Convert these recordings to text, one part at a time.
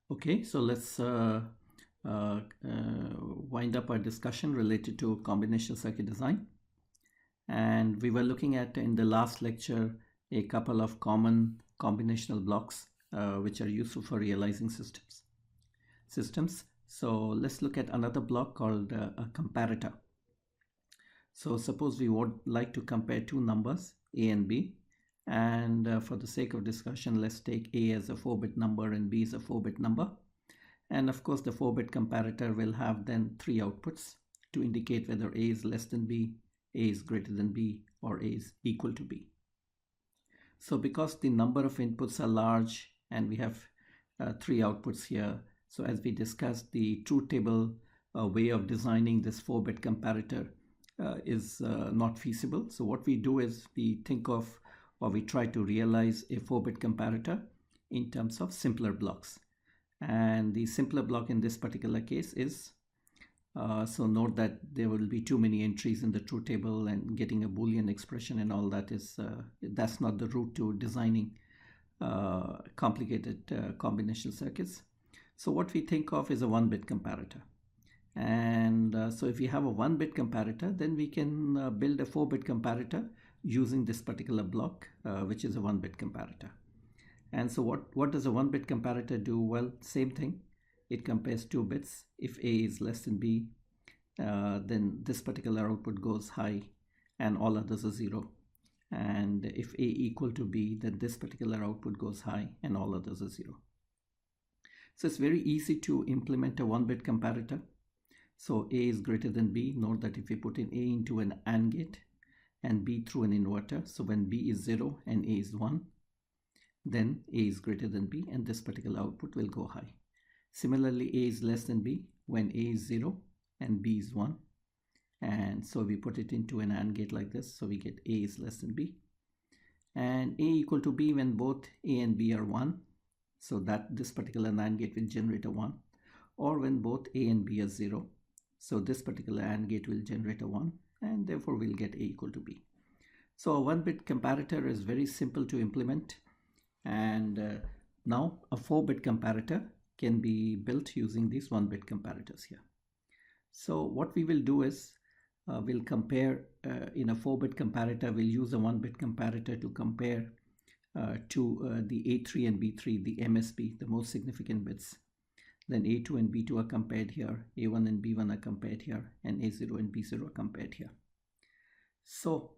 Okay, so let's wind up our discussion related to combinational circuit design. And we were looking at, in the last lecture, a couple of common combinational blocks which are useful for realizing systems. So let's look at another block called a comparator. So suppose we would like to compare two numbers, A and B. And for the sake of discussion, let's take A as a 4-bit number and B as a 4-bit number. And of course, the 4-bit comparator will have then 3 outputs to indicate whether A is less than B, A is greater than B, or A is equal to B. So because the number of inputs are large and we have 3 outputs here, so as we discussed, the truth table way of designing this 4-bit comparator is not feasible. So what we do is we think of, or we try to realize, a 4-bit comparator in terms of simpler blocks. And the simpler block in this particular case is, so note that there will be too many entries in the truth table, and getting a Boolean expression and all that is, that's not the route to designing complicated combinational circuits. So what we think of is a 1-bit comparator. And so if we have a 1-bit comparator, then we can build a 4-bit comparator using this particular block, which is a 1-bit comparator. And so what does a 1-bit comparator do? Well, same thing. It compares 2 bits. If A is less than B, then this particular output goes high and all others are 0. And if A equal to B, then this particular output goes high and all others are 0. So it's very easy to implement a 1-bit comparator. So A is greater than B. Note that if we put in A into an AND gate and B through an inverter, so when B is 0 and A is 1, then A is greater than B and this particular output will go high. Similarly, A is less than B when A is 0 and B is 1. And so we put it into an AND gate like this. So we get A is less than B. And A equal to B when both A and B are 1. So that this particular AND gate will generate a 1. Or when both A and B are 0. So this particular AND gate will generate a 1. And therefore we'll get A equal to B. So a 1-bit comparator is very simple to implement. And now a 4-bit comparator can be built using these 1-bit comparators here. So what we will do is we'll compare in a 4-bit comparator, we'll use a 1-bit comparator to compare to the A3 and B3, the MSB, the most significant bits. Then A2 and B2 are compared here, A1 and B1 are compared here, and A0 and B0 are compared here. So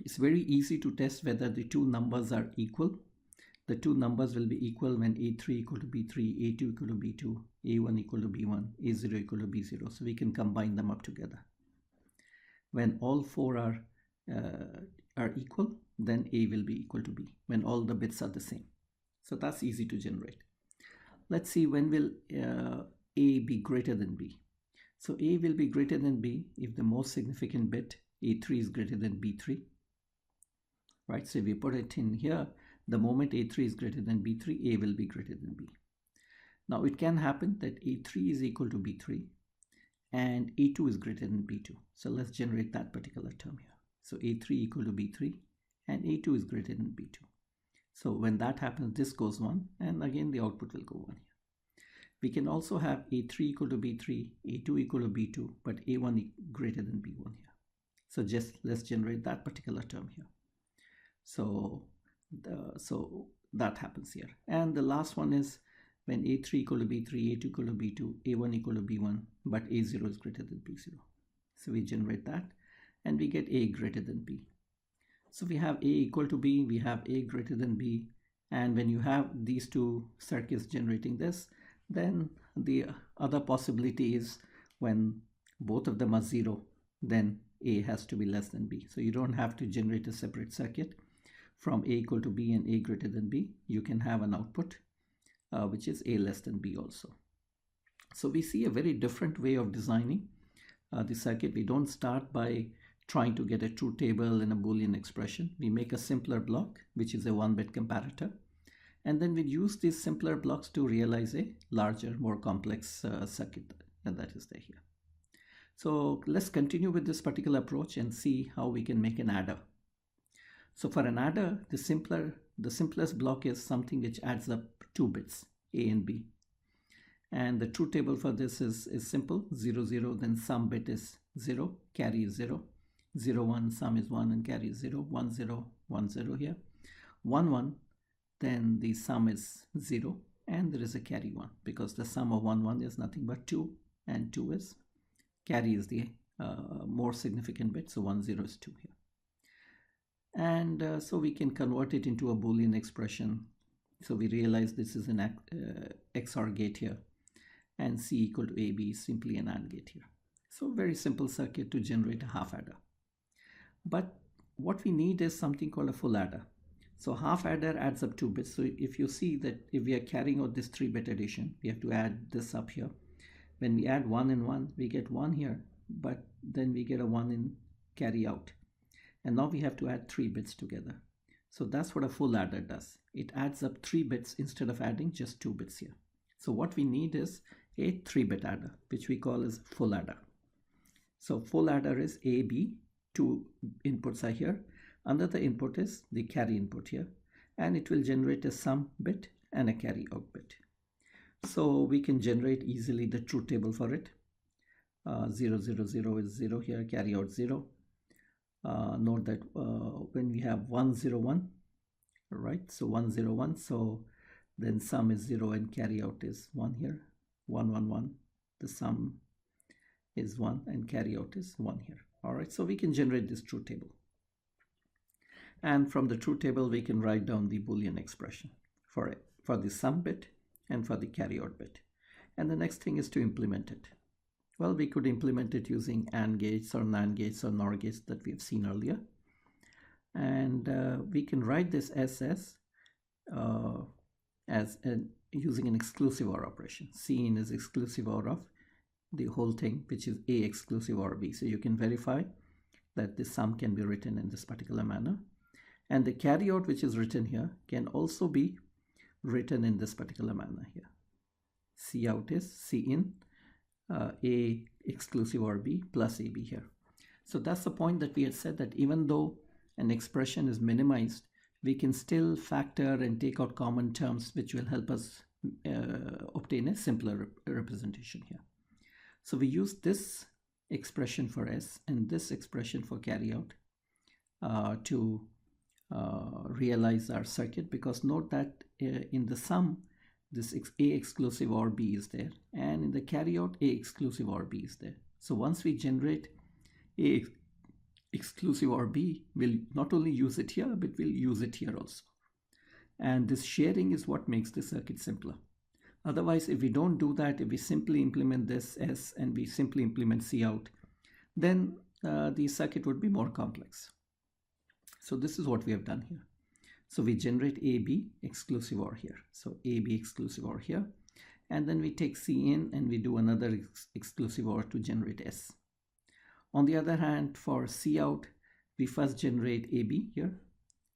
it's very easy to test whether the two numbers are equal. The two numbers will be equal when A3 equal to B3, A2 equal to B2, A1 equal to B1, A0 equal to B0. So we can combine them up together. When all 4 are equal, then A will be equal to B, when all the bits are the same. So that's easy to generate. Let's see, when will A be greater than B? So A will be greater than B if the most significant bit, A3, is greater than B3. Right, so if we put it in here, the moment A3 is greater than B3, A will be greater than B. Now it can happen that A3 is equal to B3 and A2 is greater than B2. So let's generate that particular term here. So A3 equal to B3 and A2 is greater than B2. So when that happens, this goes 1 and again the output will go 1 here. We can also have A3 equal to B3, A2 equal to B2, but A1 greater than B1 here. So just let's generate that particular term here. So that happens here. And the last one is when A3 equal to B3, A2 equal to B2, A1 equal to B1, but A0 is greater than B0. So we generate that and we get A greater than B. So we have A equal to B, we have A greater than B. And when you have these two circuits generating this, then the other possibility is when both of them are 0, then A has to be less than B. So you don't have to generate a separate circuit from A equal to B and A greater than B. You can have an output which is A less than B also. So we see a very different way of designing the circuit. We don't start by trying to get a truth table and a Boolean expression. We make a simpler block, which is a 1-bit comparator. And then we use these simpler blocks to realize a larger, more complex circuit, and that is there here. So let's continue with this particular approach and see how we can make an adder. So for an adder, the simplest block is something which adds up 2 bits, A and B. And the truth table for this is simple: 0 0, then sum bit is 0, carry is 0, 0 1, sum is 1 and carry is 0, 1 0, 1 0 here, 1 1, then the sum is 0 and there is a carry 1, because the sum of 1 1 is nothing but 2, and 2 is carry is the more significant bit, so 1 0 is 2 here. And so we can convert it into a Boolean expression. So we realize this is an XOR gate here, and C equal to AB is simply an AND gate here. So very simple circuit to generate a half adder. But what we need is something called a full adder. So half adder adds up 2 bits. So if you see that if we are carrying out this 3-bit addition, we have to add this up here. When we add 1 and 1, we get 1 here, but then we get a 1 in carry out. And now we have to add 3 bits together. So that's what a full adder does. It adds up 3 bits instead of adding just 2 bits here. So what we need is a 3-bit adder, which we call as full adder. So full adder is A, B, 2 inputs are here. Another input is the carry input here, and it will generate a sum bit and a carry out bit. So we can generate easily the truth table for it. 0 0 0 is 0 here, carry out 0. Note that when we have 1 0 1, right, so 1 0 1, so then sum is 0 and carry out is 1 here, 1 1 1, the sum is 1 and carry out is 1 here. All right, so we can generate this truth table, and from the truth table we can write down the Boolean expression for the sum bit and for the carry out bit. And the next thing is to implement it. Well, we could implement it using AND gates or NAND gates or NOR gates that we've seen earlier. And we can write this using an exclusive OR operation. Cin is exclusive OR of the whole thing, which is A exclusive OR B. So you can verify that the sum can be written in this particular manner. And the carry out, which is written here, can also be written in this particular manner here. C out is Cin, A exclusive OR B plus AB here. So that's the point that we had said, that even though an expression is minimized, we can still factor and take out common terms, which will help us obtain a simpler representation here. So we use this expression for S and this expression for carry out to realize our circuit, because note that in the sum, this A exclusive OR B is there, and in the carry out, A exclusive OR B is there. So once we generate A exclusive OR B, we'll not only use it here, but we'll use it here also. And this sharing is what makes the circuit simpler. Otherwise, if we don't do that, if we simply implement this S and we simply implement C out, then the circuit would be more complex. So this is what we have done here. So we generate AB exclusive OR here. So AB exclusive OR here. And then we take Cin and we do another exclusive OR to generate S. On the other hand, for C out, we first generate AB here.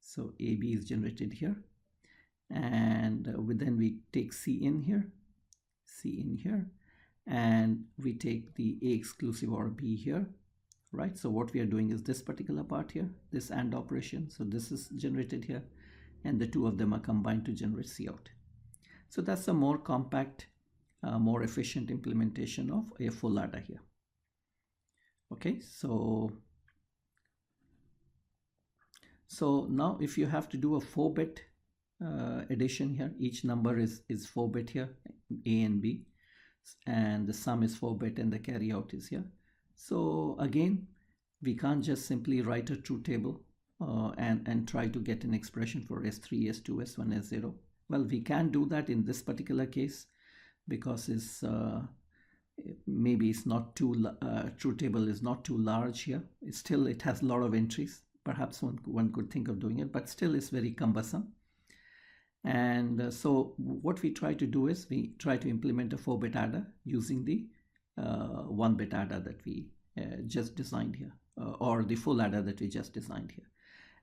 So AB is generated here. And then we take Cin here, and we take the A exclusive OR B here. Right, so what we are doing is this particular part here, this AND operation. So this is generated here, and the two of them are combined to generate C out. So that's a more compact, more efficient implementation of a full adder here. Okay, so now if you have to do a 4-bit addition here, each number is 4-bit here, A and B, and the sum is 4-bit and the carry out is here. So again, we can't just simply write a truth table and try to get an expression for S3, S2, S1, S0. Well, we can do that in this particular case because maybe it's not too truth table is not too large here. It has a lot of entries. Perhaps one could think of doing it, but still it's very cumbersome. And so what we try to do is we try to implement a 4-bit adder using the 1-bit adder that we just designed here, or the full adder that we just designed here.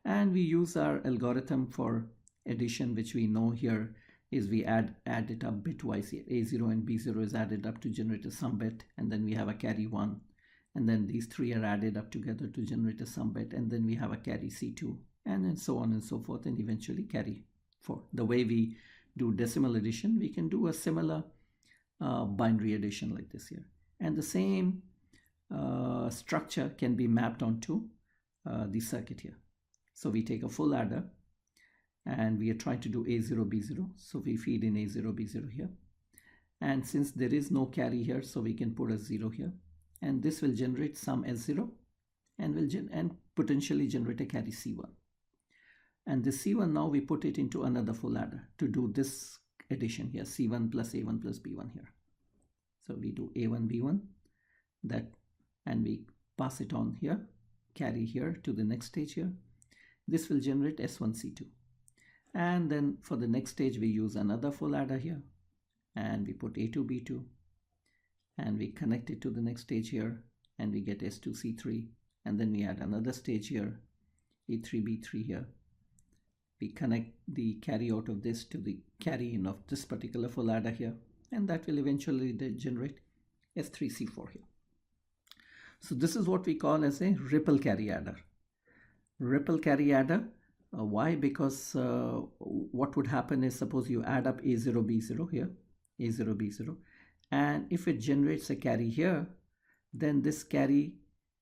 And we use our algorithm for addition, which we know here is we add it up bitwise here. A0 and B0 is added up to generate a sum bit, and then we have a carry 1, and then these three are added up together to generate a sum bit, and then we have a carry C2, and then so on and so forth, and eventually carry 4. The way we do decimal addition, we can do a similar binary addition like this here. And the same structure can be mapped onto the circuit here. So we take a full adder and we are trying to do A0, B0. So we feed in A0, B0 here. And since there is no carry here, so we can put a 0 here. And this will generate some S0 and will potentially generate a carry C1. And the C1 now we put it into another full adder to do this addition here, C1 plus A1 plus B1 here. So we do A1, B1, that, and we pass it on here, carry here to the next stage here. This will generate S1, C2. And then for the next stage, we use another full adder here, and we put A2, B2, and we connect it to the next stage here, and we get S2, C3, and then we add another stage here, A3, B3 here. We connect the carry out of this to the carry in of this particular full adder here, and that will eventually generate S3, C4 here. So this is what we call as a ripple carry adder. Ripple carry adder. Why? Because what would happen is, suppose you add up A0, B0 here, A0, B0, and if it generates a carry here, then this carry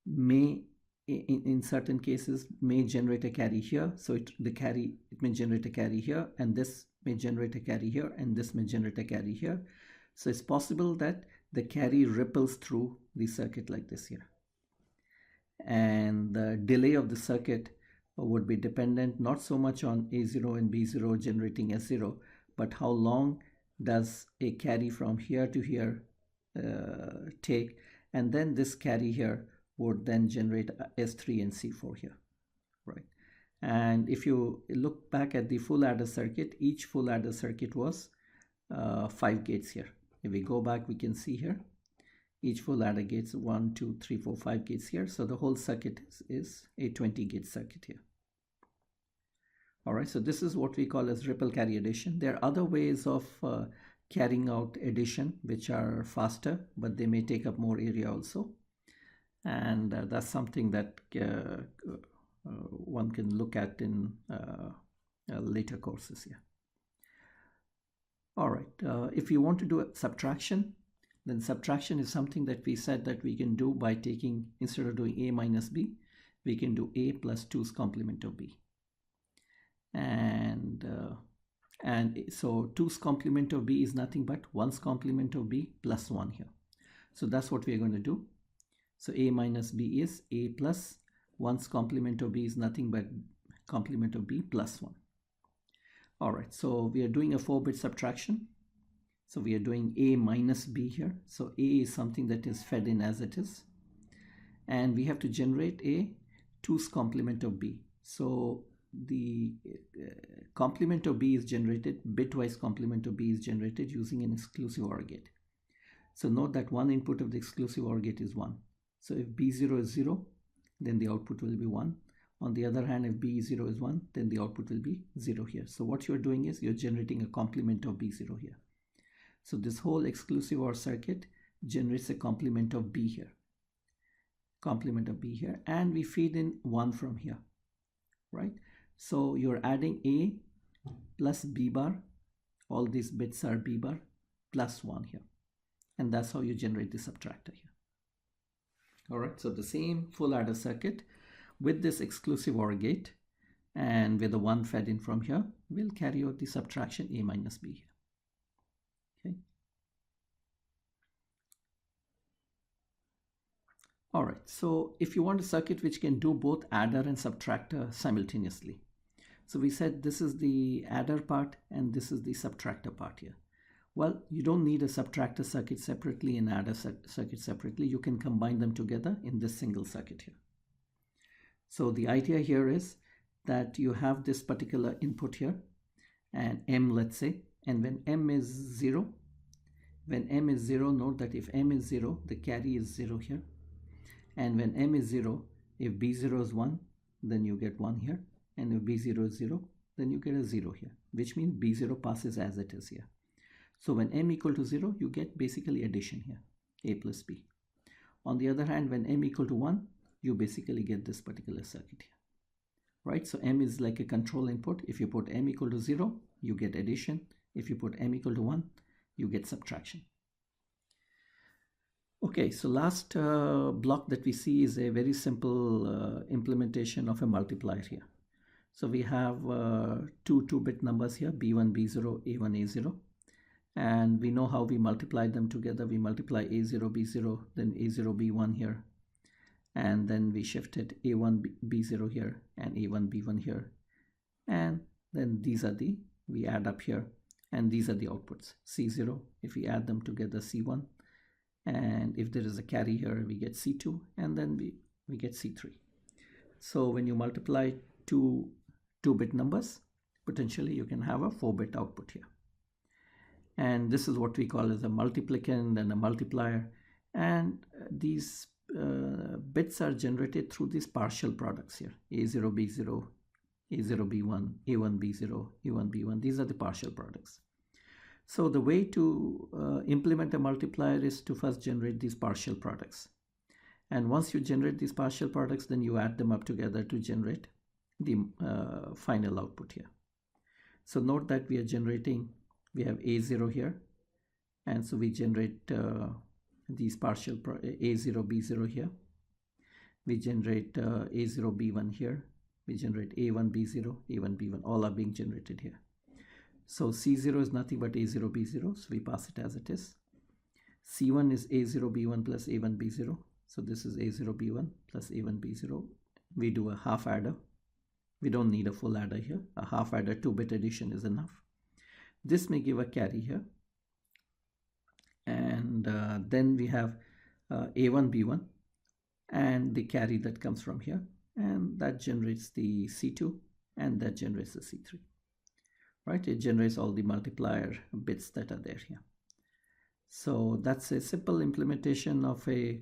may, in certain cases, may generate a carry here. So it may generate a carry here, and this may generate a carry here, and this may generate a carry here. So it's possible that the carry ripples through the circuit like this here. And the delay of the circuit would be dependent not so much on A0 and B0 generating S0, but how long does a carry from here to here take, and then this carry here would then generate S3 and C4 here, right? And if you look back at the full adder circuit, each full adder circuit was 5 gates here. If we go back, we can see here, each full adder gates 1, 2, 3, 4, 5 gates here. So the whole circuit is a 20 gate circuit here. All right, so this is what we call as ripple carry addition. There are other ways of carrying out addition which are faster, but they may take up more area also. And that's something that one can look at in later courses here. All right, if you want to do a subtraction, then subtraction is something that we said that we can do by taking, instead of doing A minus B, we can do A plus 2's complement of B. And so 2's complement of B is nothing but 1's complement of B plus 1 here. So that's what we are going to do. So A minus B is A plus 1's complement of B is nothing but complement of B plus 1. All right, so we are doing a 4-bit subtraction. So we are doing A minus B here. So A is something that is fed in as it is. And we have to generate a 2's complement of B. So the complement of B is generated, bitwise complement of B is generated using an exclusive OR gate. So note that one input of the exclusive OR gate is 1. So if B0 is 0, then the output will be 1. On the other hand, if B0 is 1, then the output will be 0 here. So what you're doing is you're generating a complement of B0 here. So this whole exclusive OR circuit generates a complement of B here. Complement of B here. And we feed in 1 from here, right? So you're adding A plus B bar. All these bits are B bar plus 1 here. And that's how you generate the subtractor here. All right, so the same full adder circuit with this exclusive OR gate and with the 1 fed in from here, we'll carry out the subtraction A minus B here. Okay. All right, so if you want a circuit which can do both adder and subtractor simultaneously. So we said this is the adder part and this is the subtractor part here. Well, you don't need a subtractor circuit separately and adder circuit separately. You can combine them together in this single circuit here. So the idea here is that you have this particular input here and M, let's say, and when M is 0, note that if M is 0, the carry is 0 here. And when M is 0, if B0 is 1, then you get 1 here. And if B0 is 0, then you get a 0 here, which means B0 passes as it is here. So when M equal to 0, you get basically addition here, A plus B. On the other hand, when M equal to 1, you basically get this particular circuit here, right? So M is like a control input. If you put M equal to 0, you get addition. If you put M equal to 1, you get subtraction. Okay, so last block that we see is a very simple implementation of a multiplier here. So we have two 2-bit numbers here, B1, B0, A1, A0. And we know how we multiply them together. We multiply A0, B0, then A0, B1 here. And then we shifted A1, B0 here and A1, B1 here. And then we add up here. And these are the outputs. C0, if we add them together, C1. And if there is a carry here, we get C2. And then we get C3. So when you multiply two 2-bit numbers, potentially you can have a 4-bit output here. And this is what we call as a multiplicand and a multiplier. And these bits are generated through these partial products here. A0, B0, A0, B1, A1, B0, A1, B1. These are the partial products. So the way to implement a multiplier is to first generate these partial products. And once you generate these partial products, then you add them up together to generate the final output here. So note that we have A0 here, and so we generate these partial A0, B0 here. We generate A0, B1 here. We generate A1, B0, A1, B1. All are being generated here. So C0 is nothing but A0, B0, so we pass it as it is. C1 is A0, B1 plus A1, B0. So this is A0, B1 plus A1, B0. We do a half adder. We don't need a full adder here. A half adder 2-bit addition is enough. This may give a carry here. And then we have A1, B1 and the carry that comes from here. And that generates the C2 and that generates the C3. Right? It generates all the multiplier bits that are there here. So that's a simple implementation of a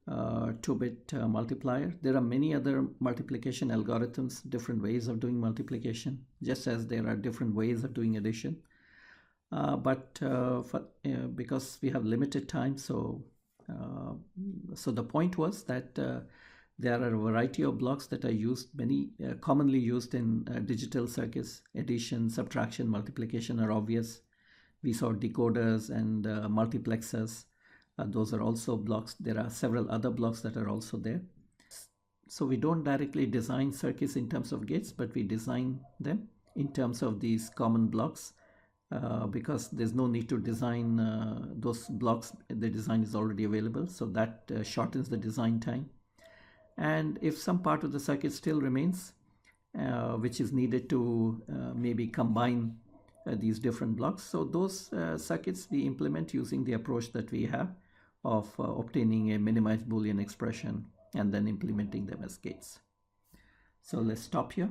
2-bit multiplier. There are many other multiplication algorithms, different ways of doing multiplication, just as there are different ways of doing addition. Because we have limited time, so the point was that there are a variety of blocks that are used, commonly used in digital circuits. Addition, subtraction, multiplication are obvious. We saw decoders and multiplexers. Those are also blocks. There are several other blocks that are also there. So we don't directly design circuits in terms of gates, but we design them in terms of these common blocks because there's no need to design those blocks. The design is already available, so that shortens the design time. And if some part of the circuit still remains, which is needed to maybe combine these different blocks, so those circuits we implement using the approach that we have of obtaining a minimized Boolean expression and then implementing them as gates. So let's stop here.